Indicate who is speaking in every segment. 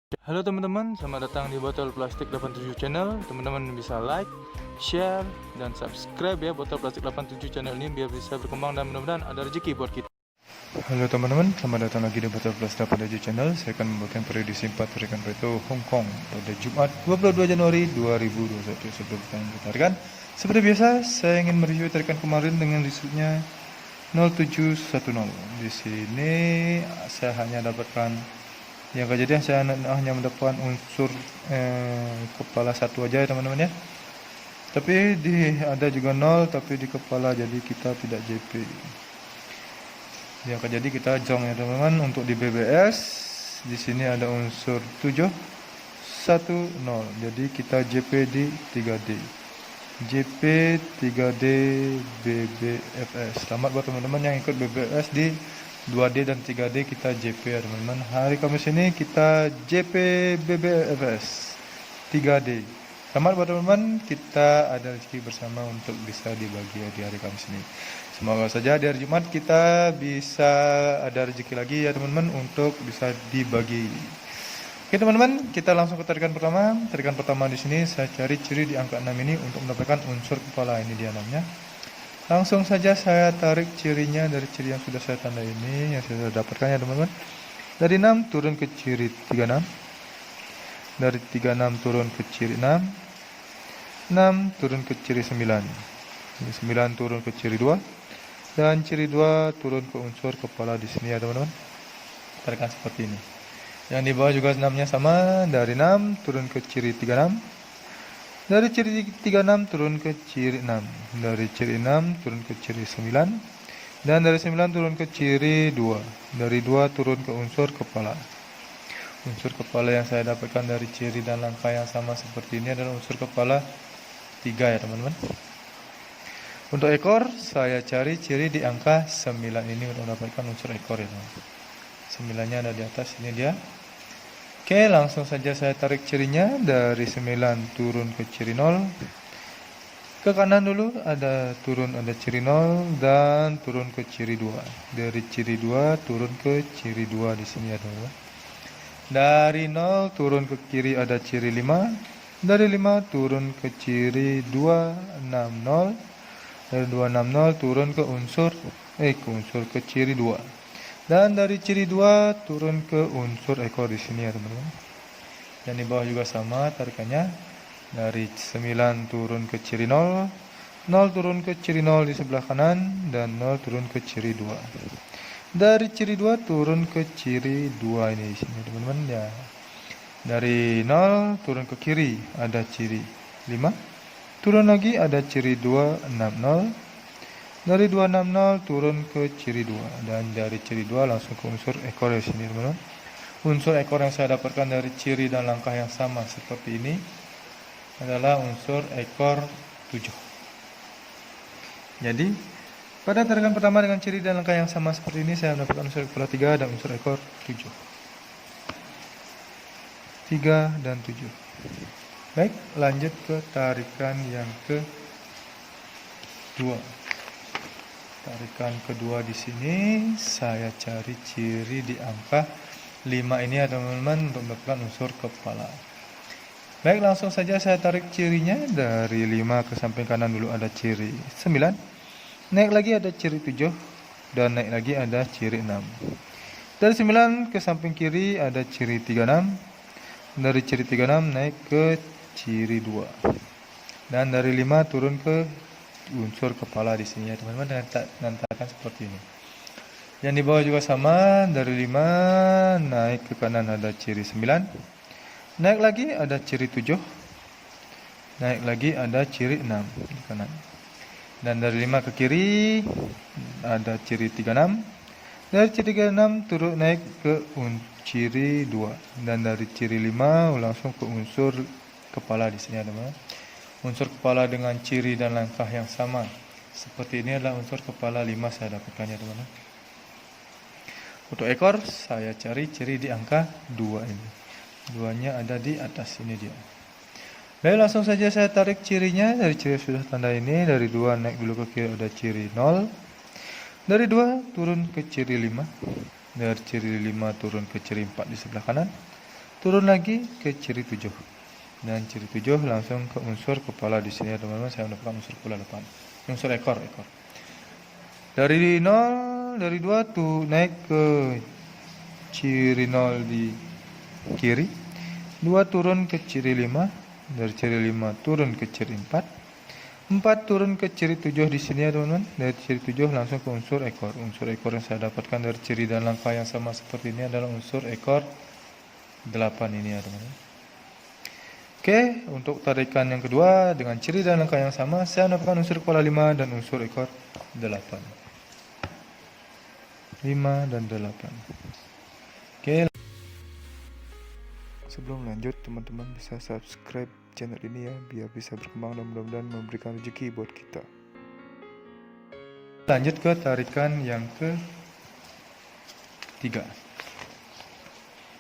Speaker 1: Halo teman-teman, selamat datang di Botol Plastik 87 Channel. Teman-teman bisa like, share, dan subscribe ya Botol Plastik 87 Channel ini biar bisa berkembang dan mudah-mudahan ada rezeki buat kita. Halo teman-teman, selamat datang lagi di Botol Plastik 87 Channel. Saya akan membawakan prediksi 4 tarikan reto Hong Kong pada Jumat 22 Januari 2021. Sebelum kita tarikan, seperti biasa saya ingin mereview tarikan kemarin dengan resultnya 0710. Di sini saya hanya dapatkan yang kejadian saya hanya mendapatkan unsur kepala satu aja ya teman-teman ya. Tapi ada juga 0 tapi di kepala, jadi kita tidak JP. Yang kejadian kita jong ya teman-teman. Untuk di BBS di sini ada unsur 710. Jadi kita JP di 3D. JP 3D BBFS. Selamat buat teman-teman yang ikut BBS di 2D dan 3D, kita JP ya teman-teman. Hari Kamis ini kita JP BBFS 3D. Selamat buat teman-teman, kita ada rezeki bersama untuk bisa dibagi di hari Kamis ini. Semoga saja di hari Jumat kita bisa ada rezeki lagi ya teman-teman untuk bisa dibagi. Oke teman-teman, kita langsung ke tarikan pertama. Tarikan pertama di sini saya cari ciri di angka 6 ini untuk mendapatkan unsur kepala. Ini dia namanya. Langsung saja saya tarik cirinya dari ciri yang sudah saya tanda ini, yang saya dapatkan ya teman-teman. Dari 6 turun ke ciri 36. Dari 36 turun ke ciri 6. 6 turun ke ciri 9. 9 turun ke ciri 2. Dan ciri 2 turun ke unsur kepala di sini ya teman-teman. Tarikan seperti ini. Yang di bawah juga 6-nya sama, dari 6 turun ke ciri 36. Dari ciri 36 turun ke ciri 6. Dari ciri 6 turun ke ciri 9. Dan dari 9 turun ke ciri 2. Dari 2 turun ke unsur kepala. Unsur kepala yang saya dapatkan dari ciri dan langkah yang sama seperti ini adalah unsur kepala 3 ya teman-teman. Untuk ekor saya cari ciri di angka 9 ini untuk mendapatkan unsur ekor ya teman-teman. 9-nya ada di atas, ini dia. Oke, langsung saja saya tarik cirinya. Dari 9 turun ke ciri 0. Ke kanan dulu ada ciri 0 dan turun ke ciri 2. Dari ciri 2 turun ke ciri 2 di sini ya teman-teman. Dari 0 turun ke kiri ada ciri 5. Dari 5 turun ke ciri 260. Dari 260 turun ke unsur ke ciri 2. Dan dari ciri 2 turun ke unsur ekor di sini ya teman-teman. Dan di bawah juga sama tarikannya. Dari 9 turun ke ciri 0. 0 turun ke ciri 0 di sebelah kanan. Dan 0 turun ke ciri 2. Dari ciri 2 turun ke ciri 2 ini di sini teman-teman ya. Dari 0 turun ke kiri ada ciri 5. Turun lagi ada ciri 260. Dari 260 turun ke ciri 2. Dan dari ciri 2 langsung ke unsur ekor di sini teman-teman. Unsur ekor yang saya dapatkan dari ciri dan langkah yang sama seperti ini adalah unsur ekor 7. Jadi pada tarikan pertama dengan ciri dan langkah yang sama seperti ini saya mendapatkan unsur kepala 3 dan unsur ekor 7. 3 dan 7. Baik, lanjut ke tarikan yang kedua. Tarikan kedua di sini saya cari ciri di angka 5 ini ya teman-teman untuk mendapatkan unsur kepala. Baik, langsung saja saya tarik cirinya. Dari 5 ke samping kanan dulu ada ciri 9. Naik lagi ada ciri 7 dan naik lagi ada ciri 6. Dari 9 ke samping kiri ada ciri 36. Dari ciri 36 naik ke ciri 2. Dan dari 5 turun ke unsur kepala di sini ya teman-teman, dengan tarikan seperti ini. Yang di bawah juga sama, dari 5 naik ke kanan ada ciri 9. Naik lagi ada ciri 7. Naik lagi ada ciri 6 di kanan. Dan dari 5 ke kiri ada ciri 36. Dari ciri 36 turun naik ke ciri 2. Dan dari ciri 5 langsung ke unsur kepala di sini ya teman-teman. Unsur kepala dengan ciri dan langkah yang sama seperti ini adalah unsur kepala 5 saya dapatkannya teman-teman. Untuk ekor saya cari ciri di angka 2 ini. 2-nya ada di atas, ini dia. Baik, langsung saja saya tarik cirinya. Dari ciri sudah tanda ini, dari 2 naik dulu ke kiri ada ciri 0. Dari 2 turun ke ciri 5. Dari ciri 5 turun ke ciri 4 di sebelah kanan. turun lagi ke ciri 7. Dan ciri 7 langsung ke unsur kepala di sini ya teman-teman. Saya mendapatkan unsur kepala depan. Unsur ekor. Dari 0, dari 2 tuh naik ke ciri 0 di kiri. 2 turun ke ciri 5. Dari ciri 5 turun ke ciri 4. 4 turun ke ciri 7 di sini ya teman-teman. Dari ciri 7 langsung ke unsur ekor. Unsur ekor yang saya dapatkan dari ciri dan langkah yang sama seperti ini adalah unsur ekor 8 ini ya teman-teman. Oke, untuk tarikan yang kedua dengan ciri dan langkah yang sama, saya mendapatkan unsur kepala 5 dan unsur ekor 8. 5 dan 8. Oke. Sebelum lanjut, teman-teman bisa subscribe channel ini ya, biar bisa berkembang dan mudah-mudahan memberikan rezeki buat kita. Lanjut ke tarikan yang ketiga.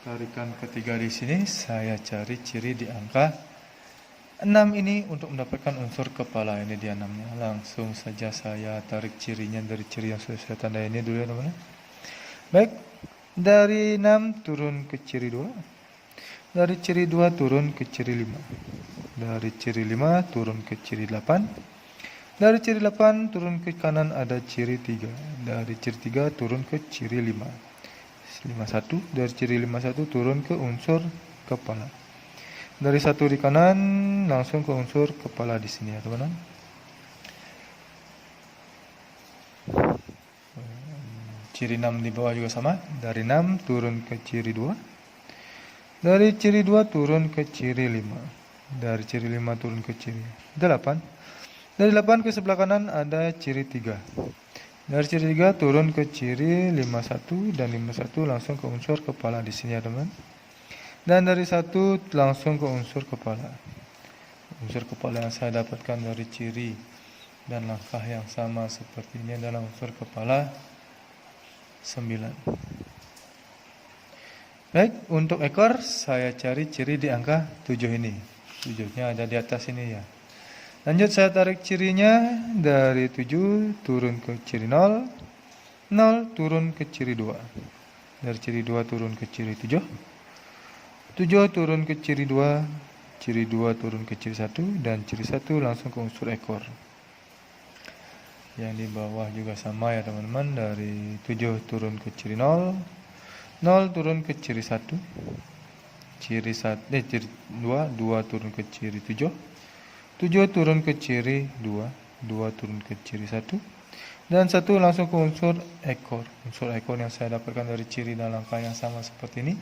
Speaker 1: Tarikan ketiga di sini saya cari ciri di angka 6 ini untuk mendapatkan unsur kepala. Ini dia 6-nya. Langsung saja saya tarik cirinya dari ciri yang sudah saya tanda ini dulu ya teman-teman. Baik, dari 6 turun ke ciri 2. Dari ciri 2 turun ke ciri 5. Dari ciri 5 turun ke ciri 8. Dari ciri 8 turun ke kanan ada ciri 3. Dari ciri 3 turun ke ciri 5. 51. Dari ciri 51 turun ke unsur kepala. Dari 1 di kanan langsung ke unsur kepala di sini ya teman-teman. Ciri 6 di bawah juga sama. Dari 6 turun ke ciri 2. Dari ciri 2 turun ke ciri 5. Dari ciri 5 turun ke ciri 8. Dari 8 ke sebelah kanan ada ciri 3. Dari ciri 3 turun ke ciri 51 dan 51 langsung ke unsur kepala di sini ya teman. Dan dari 1 langsung ke unsur kepala. Unsur kepala yang saya dapatkan dari ciri dan langkah yang sama seperti ini adalah unsur kepala 9. Baik, untuk ekor saya cari ciri di angka 7 ini. 7-nya ada di atas ini ya. Lanjut saya tarik cirinya dari 7 turun ke ciri 0. 0 turun ke ciri 2. Dari ciri 2 turun ke ciri 7. 7 turun ke ciri 2. Ciri 2 turun ke ciri 1 dan ciri 1 langsung ke unsur ekor. Yang di bawah juga sama ya teman-teman. Dari 7 turun ke ciri 0. 0 turun ke ciri 1. Ciri 2, 2 turun ke ciri 7. 7 turun ke ciri 2. 2 turun ke ciri 1. Dan 1 langsung ke unsur ekor. Unsur ekor yang saya dapatkan dari ciri dan langkah yang sama seperti ini.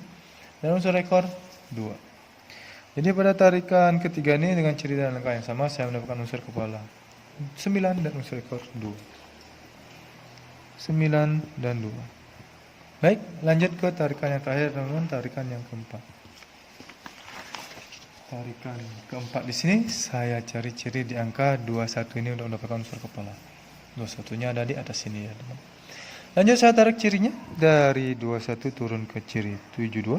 Speaker 1: Dan unsur ekor 2. Jadi pada tarikan ketiga ini dengan ciri dan langkah yang sama, saya mendapatkan unsur kepala 9 dan unsur ekor 2. 9 dan 2. Baik, lanjut ke tarikan yang terakhir teman-teman, tarikan yang keempat. Tarikan keempat di sini saya cari ciri di angka 21 ini untuk mendapatkan unsur kepala. 21-nya ada di atas sini ya teman. Lanjut saya tarik cirinya dari 21 turun ke ciri 72.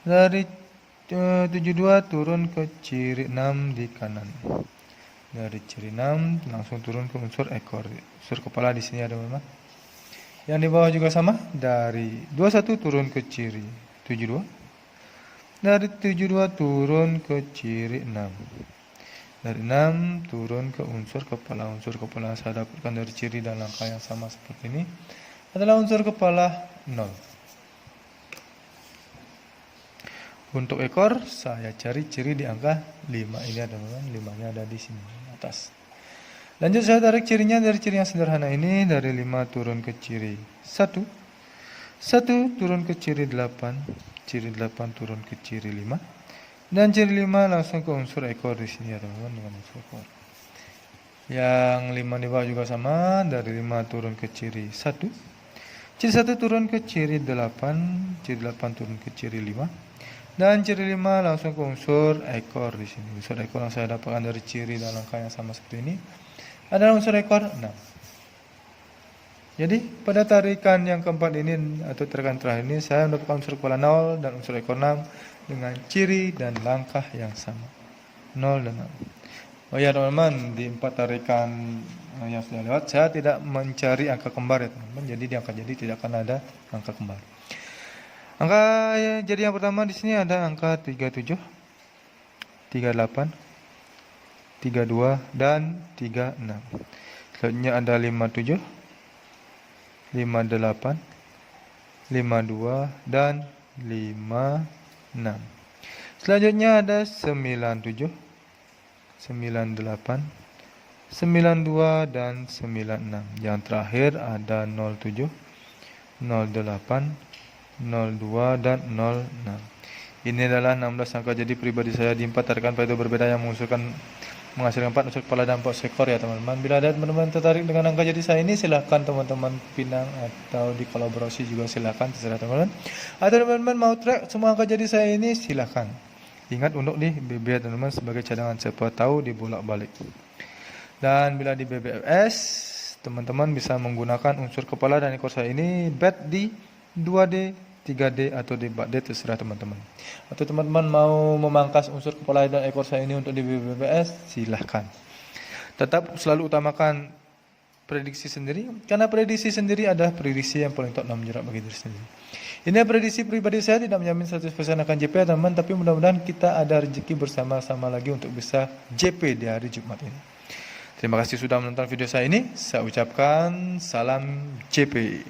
Speaker 1: Dari 72 turun ke ciri 6 di kanan. Dari ciri 6 langsung turun ke unsur ekor. Unsur kepala di sini ada teman-teman. Yang di bawah juga sama, dari 21 turun ke ciri 72. Dari 72 turun ke ciri 6. Dari 6 turun ke unsur kepala. Unsur kepala yang saya dapatkan dari ciri dan langkah yang sama seperti ini adalah unsur kepala 0. Untuk ekor saya cari ciri di angka 5. Ini ada teman-teman, 5-nya ada di sini atas. Lanjut saya tarik cirinya dari ciri yang sederhana ini. Dari 5 turun ke ciri 1. 1 turun ke ciri 8. Ciri 8 turun ke ciri 5. Dan ciri 5 langsung ke unsur ekor di sini ya teman-teman, dengan unsur ekor. Yang 5 di bawah juga sama. Dari 5 turun ke ciri 1. Ciri 1 turun ke ciri 8. Ciri 8 turun ke ciri 5. Dan ciri 5 langsung ke unsur ekor di sini. Unsur ekor yang saya dapatkan dari ciri dan langkah yang sama seperti ini adalah unsur ekor 6. Jadi pada tarikan yang keempat ini atau tarikan terakhir ini saya mendapatkan unsur kepala 0 dan unsur ekor 6 dengan ciri dan langkah yang sama. 0 dan 6. Oh ya teman-teman, di 4 tarikan yang sudah lewat saya tidak mencari angka kembar ya teman-teman. Jadi di angka jadi tidak akan ada angka kembar. Angka jadi yang pertama di sini ada angka 37, 38, 32 dan 36. Selanjutnya ada 57, 58, 52 dan 56. Selanjutnya ada 97, 98, 92 dan 96. Yang terakhir ada 07, 08, 02 dan 06. Ini adalah 16 angka jadi pribadi saya di 4 rekan Pareto berbeda yang menghasilkan 4 unsur kepala dan 4 ekor ya teman-teman. Bila ada teman-teman tertarik dengan angka jadi saya ini, silahkan teman-teman pinang atau dikolaborasi juga silahkan, terserah teman-teman. Atau teman-teman mau track semua angka jadi saya ini, silahkan. Ingat untuk di BB teman-teman sebagai cadangan, siapa tahu dibolak-balik. Dan bila di BBFS, teman-teman bisa menggunakan unsur kepala dan ekor saya ini bet di 2D, 3D atau di 4D, terserah teman-teman. Atau teman-teman mau memangkas unsur kepala dan ekor saya ini untuk di BBFS, silahkan. Tetap selalu utamakan prediksi sendiri, karena prediksi sendiri adalah prediksi yang paling top dan menjerat bagi diri sendiri. Ini prediksi pribadi saya, tidak menjamin 100% akan JP ya teman-teman, tapi mudah-mudahan kita ada rezeki bersama-sama lagi untuk bisa JP di hari Jumat ini. Terima kasih sudah menonton video saya ini. Saya ucapkan salam JP.